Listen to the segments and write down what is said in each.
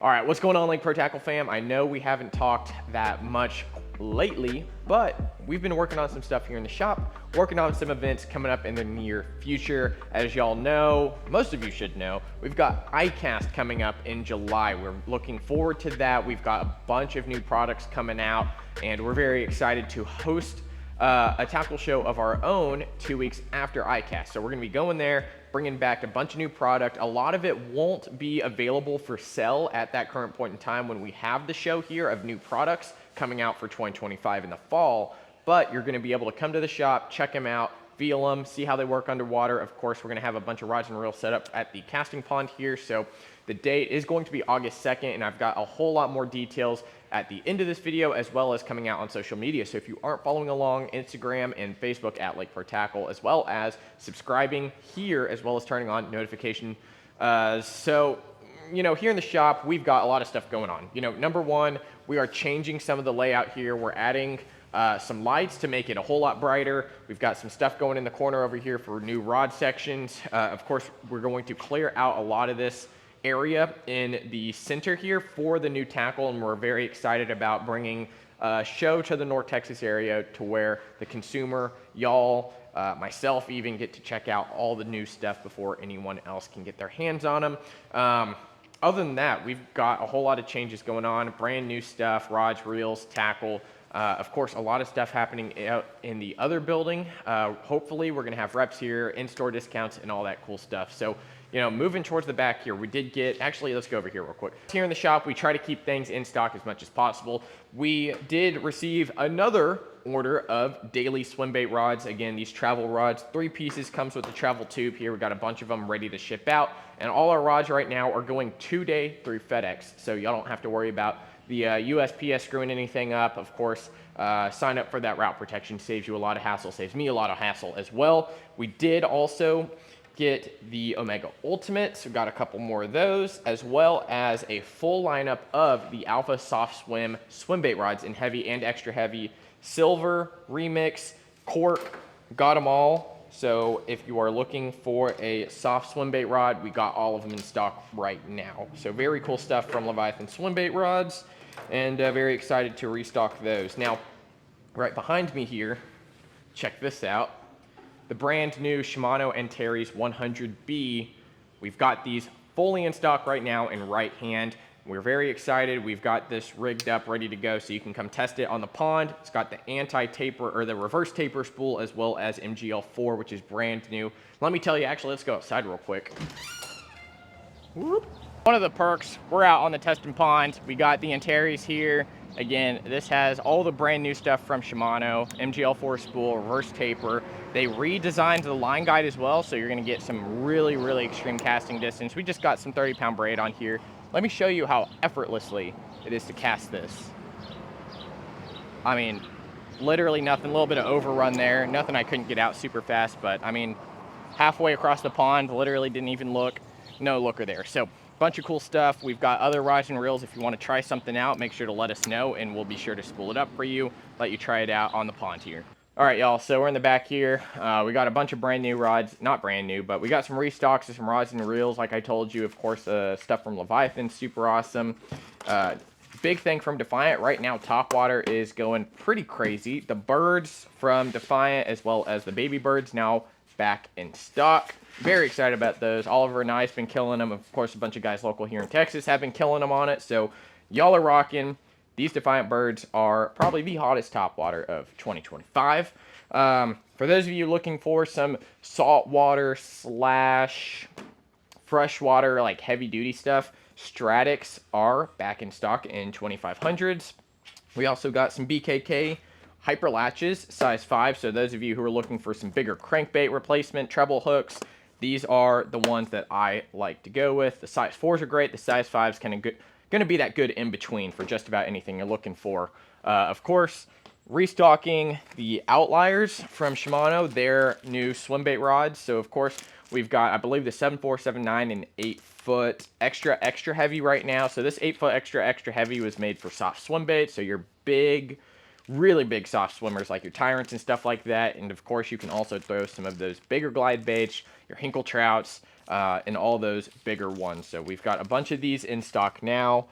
All right, what's going on, Lake Pro Tackle fam? I know we haven't talked that much lately, but we've been working on some stuff here in the shop, working on some events coming up in the near future. As y'all know, most of you should know, we've got ICAST coming up in July. We're looking forward to that. We've got a bunch of new products coming out, and we're very excited to host a tackle show of our own 2 weeks after ICAST. So we're gonna be going there, bringing back a bunch of new product. A lot of it won't be available for sale at that current point in time when we have the show here of new products coming out for 2025 in the fall, but you're gonna be able to come to the shop, check them out, feel them, see how they work underwater. Of course, we're gonna have a bunch of rods and reels set up at the casting pond here. So the date is going to be August 2nd, and I've got a whole lot more details at the end of this video, as well as coming out on social media. So if you aren't following along, Instagram and Facebook at Lake Pro Tackle, as well as subscribing here, as well as turning on notification. You know, here in the shop, we've got a lot of stuff going on. You know, number one, we are changing some of the layout here. We're adding some lights to make it a whole lot brighter. We've got some stuff going in the corner over here for new rod sections. Of course, we're going to clear out a lot of this area in the center here for the new tackle, and we're very excited about bringing a show to the North Texas area to where the consumer, y'all, myself even, get to check out all the new stuff before anyone else can get their hands on them. Other than that, we've got a whole lot of changes going on, brand new stuff, rods, reels, tackle. Of course, a lot of stuff happening out in the other building. Hopefully, we're going to have reps here, in-store discounts, and all that cool stuff. So, you know, moving towards the back here, we did get, actually, let's go over here real quick. Here in the shop, we try to keep things in stock as much as possible. We did receive another order of daily Swimbait rods. Again, these travel rods, 3 pieces, comes with the travel tube here. We've got a bunch of them ready to ship out. And all our rods right now are going 2-day through FedEx. So y'all don't have to worry about the USPS screwing anything up. Of course, sign up for that route protection. Saves you a lot of hassle, saves me a lot of hassle as well. We did also get the Omega Ultimates. We've got a couple more of those, as well as a full lineup of the Alpha Soft Swim Swimbait rods in heavy and extra heavy, silver, remix, cork, got them all. So if you are looking for a soft Swimbait rod, we got all of them in stock right now. So very cool stuff from Leviathan Swimbait rods, and very excited to restock those. Now, right behind me here, check this out. The brand new Shimano and Terry's 100B. We've got these fully in stock right now in right hand. We're very excited. We've got this rigged up, ready to go, so you can come test it on the pond. It's got the anti-taper, or the reverse taper spool, as well as MGL4, which is brand new. Let me tell you, actually, let's go outside real quick. Whoop. One of the perks, we're out on the testing pond. We got the Antares here. Again, this has all the brand new stuff from Shimano, MGL4 spool, reverse taper. They redesigned the line guide as well, so you're gonna get some really, really extreme casting distance. We just got some 30-pound braid on here. Let me show you how effortlessly it is to cast this. I mean, literally nothing, a little bit of overrun there. Nothing I couldn't get out super fast, but I mean, halfway across the pond, literally didn't even look, no looker there. So, bunch of cool stuff. We've got other rods and reels. If you want to try something out, make sure to let us know, and we'll be sure to spool it up for you, let you try it out on the pond here. All right, y'all, so we're in the back here. We got a bunch of brand new rods, not brand new, but we got some restocks of some rods and reels, like I told you. Of course, stuff from Leviathan, super awesome. Big thing from Defiant right now, topwater is going pretty crazy. The birds from Defiant, as well as the baby birds, now back in stock. Very excited about those. Oliver and I's been killing them. Of course, a bunch of guys local here in Texas have been killing them on it. So y'all are rocking. These Defiant birds are probably the hottest topwater of 2025. For those of you looking for some saltwater / freshwater, like heavy duty stuff, Stratics are back in stock in 2500s. We also got some BKK hyper latches, size 5. So those of you who are looking for some bigger crankbait replacement, treble hooks, these are the ones that I like to go with. The size 4s are great. The size 5s kind of going to be that good in between for just about anything you're looking for. Of course, restocking the Outliers from Shimano, their new Swimbait rods. So of course, we've got, I believe, the 7.4, 7.9, and 8-foot extra heavy right now. So this 8-foot extra heavy was made for soft Swimbait. So your big, really big soft swimmers like your Tyrants and stuff like that. And of course, you can also throw some of those bigger glide baits, your Hinkle Trouts, and all those bigger ones. So we've got a bunch of these in stock now.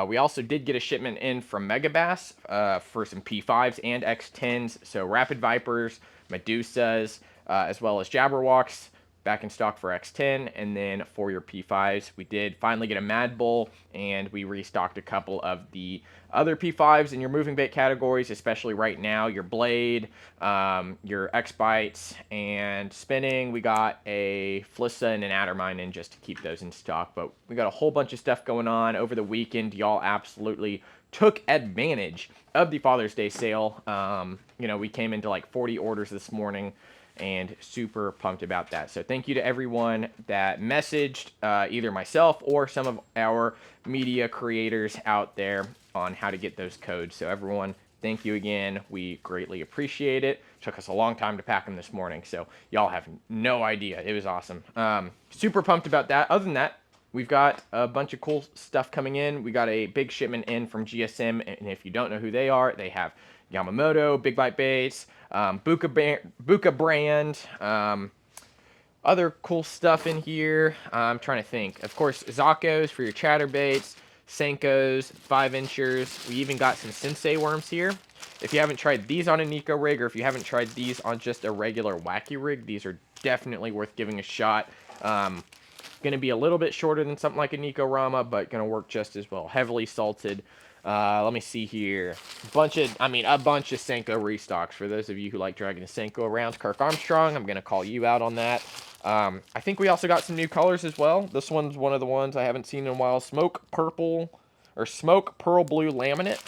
We also did get a shipment in from Megabass for some P5s and X10s. So Rapid Vipers, Medusas, as well as Jabberwocks back in stock for X10. And then for your P5s, we did finally get a Mad Bull, and we restocked a couple of the other P5s in your moving bait categories, especially right now, your Blade, your X-Bites, and spinning. We got a Flissa and an Addermine in just to keep those in stock. But we got a whole bunch of stuff going on over the weekend. Y'all absolutely took advantage of the Father's Day sale. You know, we came into like 40 orders this morning, and super pumped about that. So thank you to everyone that messaged either myself or some of our media creators out there on how to get those codes. So everyone, thank you again. We greatly appreciate it. Took us a long time to pack them this morning, so y'all have no idea. It was awesome. Super pumped about that. Other than that, we've got a bunch of cool stuff coming in. We got a big shipment in from GSM, and if you don't know who they are, they have Yamamoto, Big Bite Baits, Buka brand, other cool stuff in here. I'm trying to think. Of course, Zaccos for your chatterbaits, Senkos, 5-inchers. We even got some Sensei worms here. If you haven't tried these on a Nico rig, or if you haven't tried these on just a regular wacky rig, these are definitely worth giving a shot. Going to be a little bit shorter than something like a Nico Rama, but going to work just as well. Heavily salted. Let me see here. A bunch of Senko restocks. For those of you who like dragging a Senko around, Kirk Armstrong, I'm going to call you out on that. I think we also got some new colors as well. This one's one of the ones I haven't seen in a while. Smoke Pearl Blue Laminate.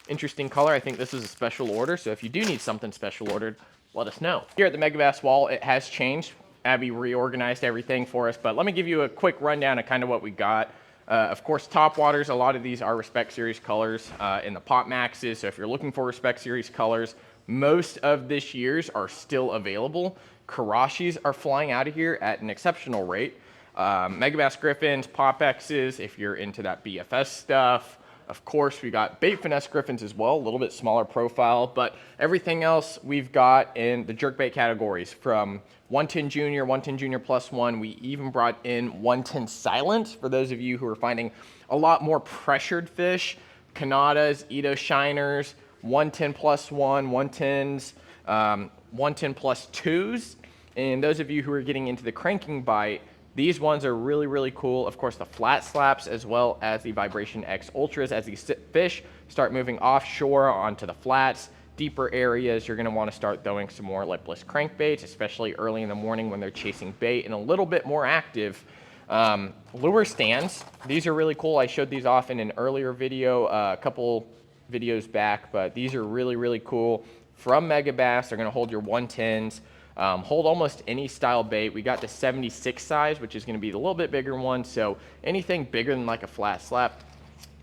Interesting color. I think this is a special order, so if you do need something special ordered, let us know. Here at the Megabass wall, it has changed. Abby reorganized everything for us, but let me give you a quick rundown of kind of what we got. Of course, top waters, a lot of these are Respect Series colors in the Pop Maxes. So if you're looking for Respect Series colors, most of this year's are still available. Karashis are flying out of here at an exceptional rate. Megabass Griffins, Pop X's, if you're into that BFS stuff. Of course, we got Bait Finesse Griffins as well, a little bit smaller profile, but everything else we've got in the jerkbait categories from 110 Junior, 110 Junior Plus One. We even brought in 110 Silent for those of you who are finding a lot more pressured fish. Kanadas, Edo Shiners, 110 Plus One, 110s, 110 Plus Twos. And those of you who are getting into the cranking bite, these ones are really, really cool. Of course, the flat slaps as well as the Vibration X Ultras. As these fish start moving offshore onto the flats, deeper areas, you're going to want to start throwing some more lipless crankbaits, especially early in the morning when they're chasing bait and a little bit more active. Lure stands. These are really cool. I showed these off in an earlier video, a couple videos back, but these are really, really cool. From Megabass, they're going to hold your 110s. Hold almost any style bait. We got the 76 size, which is going to be the little bit bigger one. So anything bigger than like a flat slap,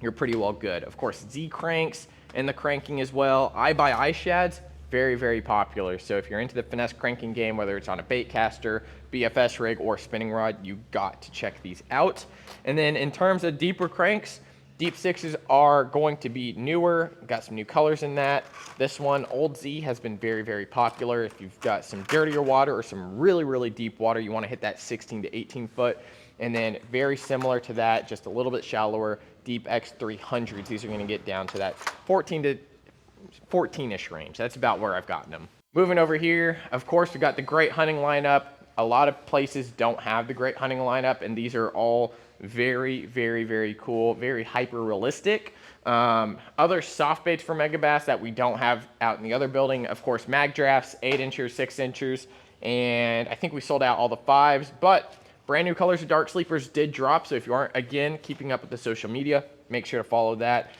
you're pretty well good. Of course, Z cranks and the cranking as well. Eye by Eye shads, very, very popular. So if you're into the finesse cranking game, whether it's on a bait caster, BFS rig, or spinning rod, you got to check these out. And then in terms of deeper cranks, Deep Sixes are going to be newer. Got some new colors in that. This one, Old Z, has been very, very popular. If you've got some dirtier water or some really, really deep water, you want to hit that 16 to 18 foot. And then very similar to that, just a little bit shallower, Deep X 300s. These are going to get down to that 14-ish range. That's about where I've gotten them. Moving over here, of course, we got the Great Hunting lineup. A lot of places don't have the Great Hunting lineup, and these are all very, very, very cool, very hyper realistic. Other soft baits for Megabass that we don't have out in the other building, of course, mag drafts, 8-inchers, 6-inchers, and I think we sold out all the 5s, but brand new colors of Dark Sleepers did drop. So if you aren't, again, keeping up with the social media, make sure to follow that.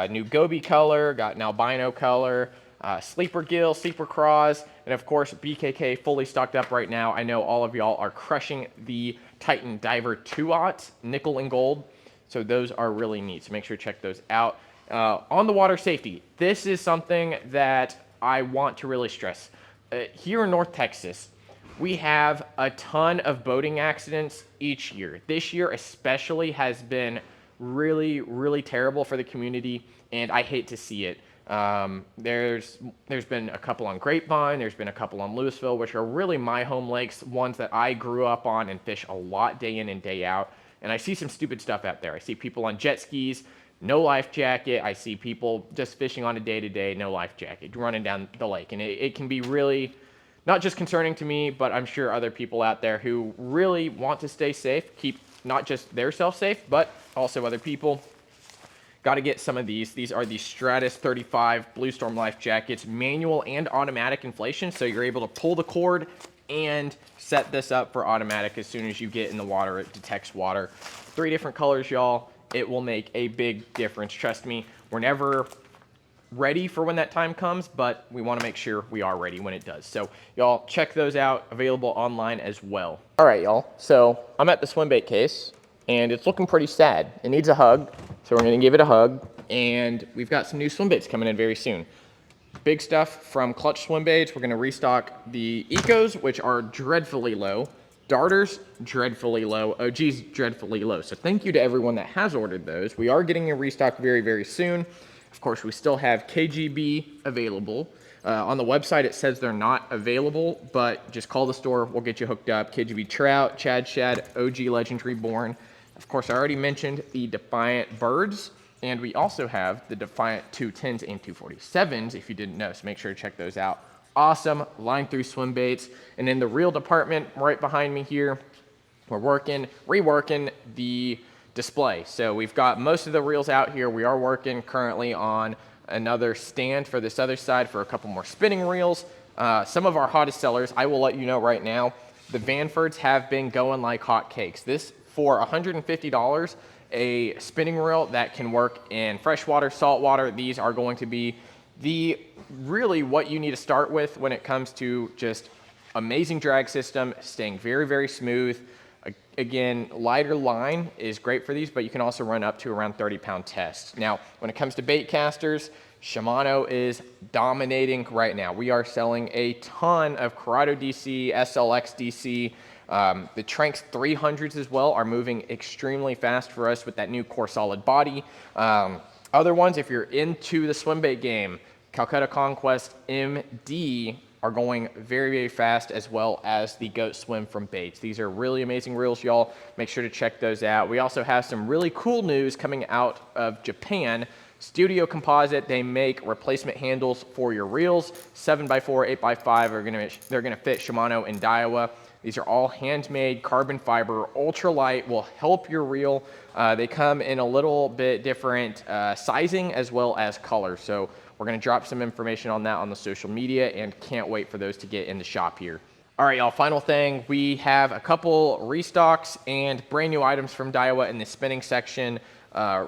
New Gobi color, got an albino color, Sleeper Gill, Sleeper Craws, and of course BKK fully stocked up right now. I know all of y'all are crushing the Titan Diver 2-aught, nickel and gold, so those are really neat, so make sure to check those out. On the water safety, this is something that I want to really stress. Here in North Texas, we have a ton of boating accidents each year. This year especially has been really, really terrible for the community, and I hate to see it. There's been a couple on Grapevine, there's been a couple on Louisville, which are really my home lakes, ones that I grew up on and fish a lot day in and day out. And I see some stupid stuff out there. I see people on jet skis, no life jacket. I see people just fishing on a day-to-day, no life jacket, running down the lake. And it can be really not just concerning to me, but I'm sure other people out there who really want to stay safe, keep not just their self safe, but also other people. Got to get some of these. These are the Stratus 35 Blue Storm life jackets, manual and automatic inflation. So you're able to pull the cord and set this up for automatic. As soon as you get in the water, it detects water. 3 different colors, y'all. It will make a big difference. Trust me, we're never ready for when that time comes, but we want to make sure we are ready when it does. So y'all check those out, available online as well. All right, y'all. So I'm at the Swimbait case and it's looking pretty sad. It needs a hug. So we're going to give it a hug, and we've got some new swim baits coming in very soon. Big stuff from Clutch Swim Baits. We're going to restock the Ecos, which are dreadfully low. Darters, dreadfully low. OGs, dreadfully low. So thank you to everyone that has ordered those. We are getting a restock very, very soon. Of course, we still have KGB available. On the website, it says they're not available, but just call the store. We'll get you hooked up. KGB Trout, Chad Shad, OG Legends Reborn. Of course, I already mentioned the Defiant Birds, and we also have the Defiant 210s and 247s, if you didn't know, so make sure to check those out. Awesome line through swim baits. And in the reel department right behind me here, we're reworking the display. So we've got most of the reels out here. We are working currently on another stand for this other side for a couple more spinning reels. Some of our hottest sellers, I will let you know right now, the Vanfords have been going like hotcakes. This, for $150, a spinning reel that can work in freshwater, saltwater. These are going to be really what you need to start with when it comes to just amazing drag system, staying very, very smooth. Again, lighter line is great for these, but you can also run up to around 30-pound tests. Now, when it comes to bait casters, Shimano is dominating right now. We are selling a ton of Corrado DC, SLX DC. The Tranx 300s as well are moving extremely fast for us with that new core solid body. Other ones, if you're into the swim bait game, Calcutta Conquest MD are going very, very fast, as well as the Goat Swim from Baits. These are really amazing reels, y'all. Make sure to check those out. We also have some really cool news coming out of Japan. Studio Composite, they make replacement handles for your reels. 7x4, 8x5 they're gonna fit Shimano and Daiwa. These are all handmade, carbon fiber, ultralight, will help your reel. They come in a little bit different sizing as well as color. So we're gonna drop some information on that on the social media, and can't wait for those to get in the shop here. All right, y'all, final thing. We have a couple restocks and brand new items from Daiwa in the spinning section.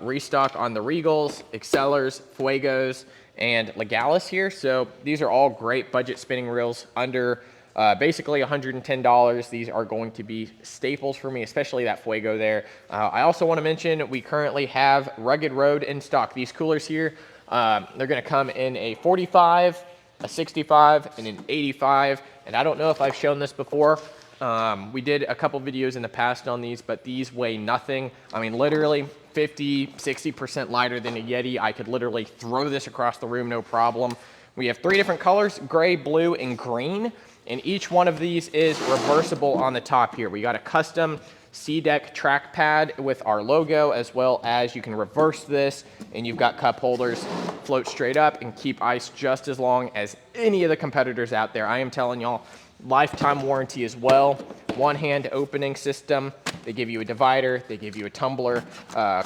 Restock on the Regals, Excellers, Fuegos, and Legalis here. So these are all great budget spinning reels under basically $110. These are going to be staples for me, especially that Fuego there. I also want to mention we currently have Rugged Road in stock. These coolers here, they're going to come in a 45, a 65, and an 85. And I don't know if I've shown this before. We did a couple videos in the past on these, but these weigh nothing. I mean, literally 50, 60% lighter than a Yeti. I could literally throw this across the room, no problem. We have 3 different colors, gray, blue, and green. And each one of these is reversible on the top here. We got a custom C-Deck trackpad with our logo, as well as you can reverse this, and you've got cup holders, float straight up, and keep ice just as long as any of the competitors out there. I am telling y'all, lifetime warranty as well. One-hand opening system. They give you a divider. They give you a tumbler,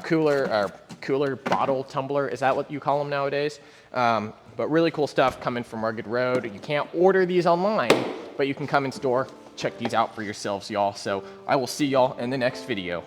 cooler bottle tumbler. Is that what you call them nowadays? But really cool stuff coming from Rugged Road. You can't order these online, but you can come in store, check these out for yourselves, y'all. So I will see y'all in the next video.